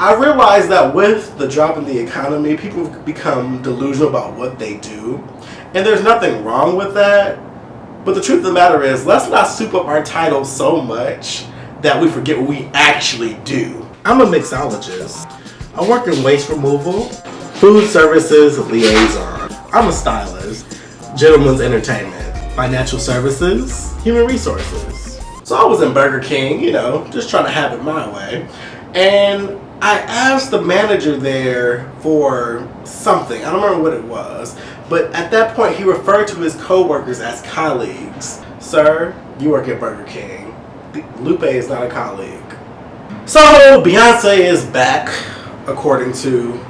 I realize that with the drop in the economy, people become delusional about what they do. And there's nothing wrong with that. But the truth of the matter is, let's not soup up our titles so much that we forget what we actually do. I'm a mixologist. I work in waste removal, food services liaison. I'm a stylist, gentleman's entertainment, financial services, human resources. So I was in Burger King, just trying to have it my way. And I asked the manager there for something. I don't remember what it was. But at that point, he referred to his co-workers as colleagues. Sir, you work at Burger King. Lupe is not a colleague. So, Beyonce is back, according to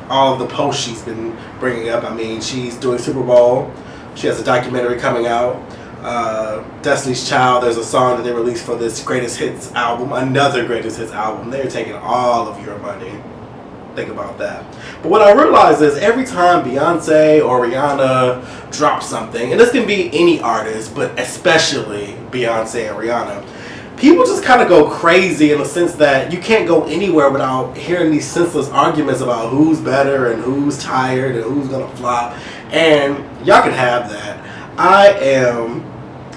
all of the posts she's been bringing up. I mean, she's doing SuperBowl. She has a documentary coming out. Destiny's Child, there's a song that they released for this Greatest Hits album, another Greatest Hits album. They're taking all of your money. Think about that. But what I realize is every time Beyonce or Rihanna drop something, and this can be any artist, but especially Beyonce and Rihanna, people just kind of go crazy in the sense that you can't go anywhere without hearing these senseless arguments about who's better and who's tired and who's gonna flop. And y'all can have that. I am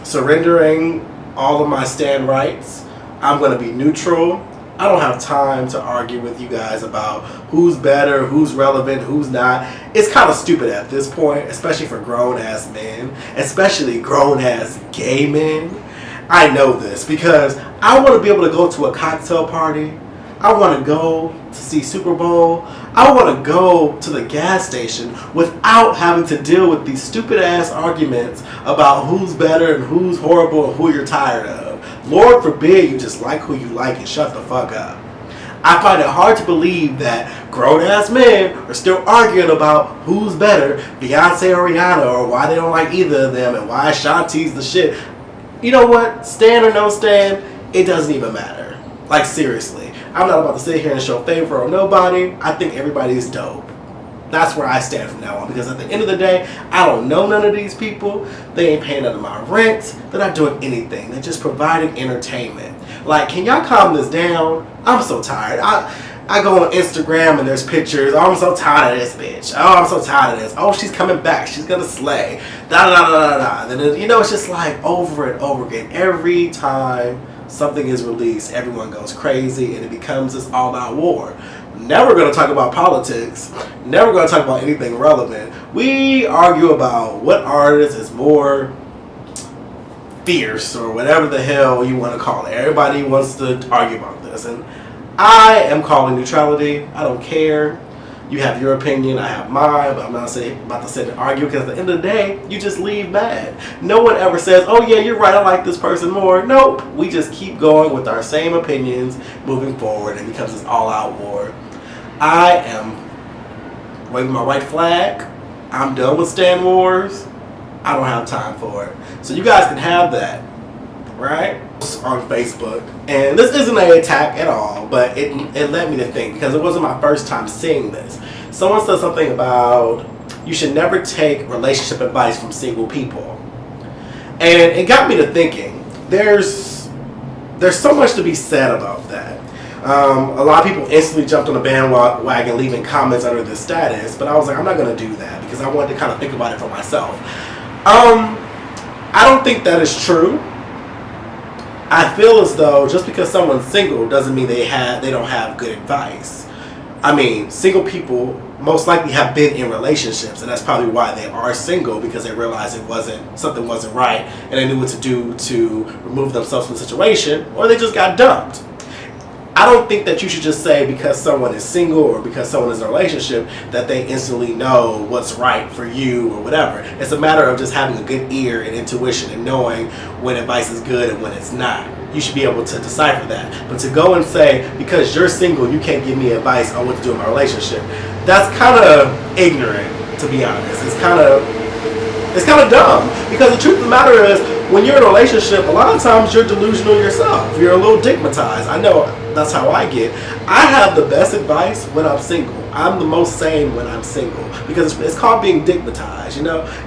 surrendering all of my stand rights. I'm gonna be neutral. I don't have time to argue with you guys about who's better, who's relevant, who's not. It's kind of stupid at this point, especially for grown-ass men, especially grown-ass gay men. I know this because I want to be able to go to a cocktail party. I want to go to see SuperBowl. I want to go to the gas station without having to deal with these stupid-ass arguments about who's better and who's horrible and who you're tired of. Lord forbid you just like who you like and shut the fuck up. I find it hard to believe that grown-ass men are still arguing about who's better, Beyonce or Rihanna, or why they don't like either of them, and why Shanti's the shit. You know what? Stan or no Stan, it doesn't even matter. Like, seriously. I'm not about to sit here and show favor on nobody. I think everybody's dope. That's where I stand from now on, because at the end of the day, I don't know none of these people. They ain't paying none of my rent. They're not doing anything. They're just providing entertainment. Like, can y'all calm this down? I'm so tired. I go on Instagram and there's pictures. Oh, I'm so tired of this bitch. Oh, I'm so tired of this. Oh, she's coming back. She's gonna slay. Da da da da da. And then, it's just like over and over again. Every time something is released, everyone goes crazy and it becomes this all-out war. Never going to talk about politics. Never going to talk about anything relevant. We argue about what artist is more fierce or whatever the hell you want to call it. Everybody wants to argue about this. And I am calling neutrality. I don't care. You have your opinion. I have mine. But I'm not about to sit and argue, because at the end of the day, you just leave mad. No one ever says, oh yeah, you're right, I like this person more. Nope. We just keep going with our same opinions, moving forward, and it becomes this all-out war. I am waving my white flag. I'm done with Stan Wars. I don't have time for it. So you guys can have that, right? On Facebook. And this isn't an attack at all, but it led me to think, because it wasn't my first time seeing this. Someone said something about you should never take relationship advice from single people. And it got me to thinking, there's so much to be said about that. A lot of people instantly jumped on the bandwagon leaving comments under this status, but I was like, I'm not going to do that, because I wanted to kind of think about it for myself. I don't think that is true. I feel as though just because someone's single doesn't mean they don't have good advice. I mean, single people most likely have been in relationships, and that's probably why they are single, because they realized something wasn't right, and they knew what to do to remove themselves from the situation, or they just got dumped. I don't think that you should just say because someone is single or because someone is in a relationship that they instantly know what's right for you or whatever. It's a matter of just having a good ear and intuition and knowing when advice is good and when it's not. You should be able to decipher that. But to go and say, because you're single, you can't give me advice on what to do in my relationship, that's kind of ignorant, to be honest. It's kind of dumb. Because the truth of the matter is, when you're in a relationship, a lot of times you're delusional yourself. You're a little digmatized. I know that's how I get. I have the best advice when I'm single. I'm the most sane when I'm single, because it's called being digmatized.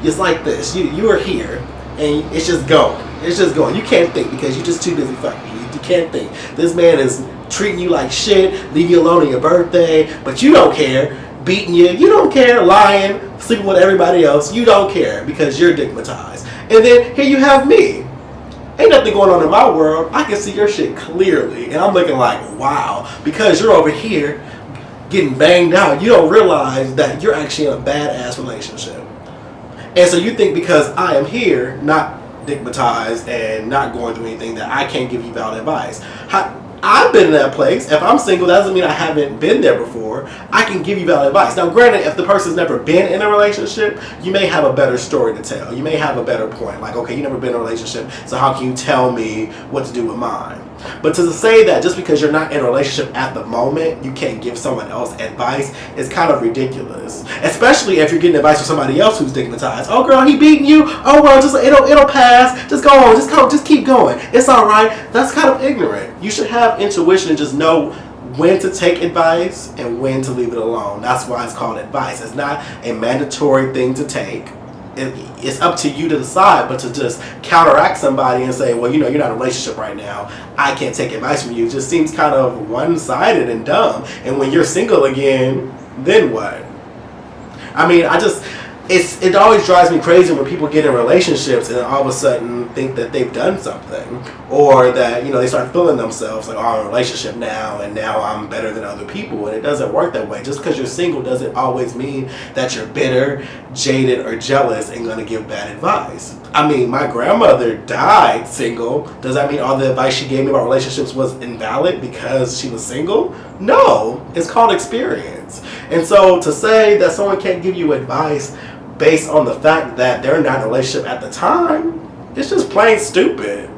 It's like this. You are here, and it's just going. It's just going. You can't think because you're just too busy fucking. You can't think. This man is treating you like shit, leaving you alone on your birthday, but you don't care, beating you, you don't care, lying, sleeping with everybody else, you don't care because you're stigmatized. And then here you have me. Ain't nothing going on in my world. I can see your shit clearly. And I'm looking like, wow, because you're over here getting banged out, you don't realize that you're actually in a badass relationship. And so you think because I am here, not stigmatized and not going through anything, that I can't give you valid advice. I've been in that place. If I'm single, that doesn't mean I haven't been there before. I can give you valid advice. Now, granted, if the person's never been in a relationship, you may have a better story to tell. You may have a better point. Like, okay, you never been in a relationship, so how can you tell me what to do with mine? But to say that just because you're not in a relationship at the moment, you can't give someone else advice is kind of ridiculous. Especially if you're getting advice from somebody else who's stigmatized. Oh, girl, he beating you. Oh, well, just it'll pass. Just go on. Just keep going. It's all right. That's kind of ignorant. You should have intuition and just know when to take advice and when to leave it alone. That's why it's called advice. It's not a mandatory thing to take. It's up to you to decide, but to just counteract somebody and say, well, you're not in a relationship right now, I can't take advice from you, just seems kind of one-sided and dumb. And when you're single again, then what? I mean, it always drives me crazy when people get in relationships and all of a sudden think that they've done something, or that they start feeling themselves like, oh, I'm in a relationship now and now I'm better than other people. And it doesn't work that way. Just because you're single doesn't always mean that you're bitter, jaded, or jealous and going to give bad advice. I mean, my grandmother died single. Does that mean all the advice she gave me about relationships was invalid because she was single? No, it's called experience. And so to say that someone can't give you advice based on the fact that they're not in a relationship at the time, it's just plain stupid.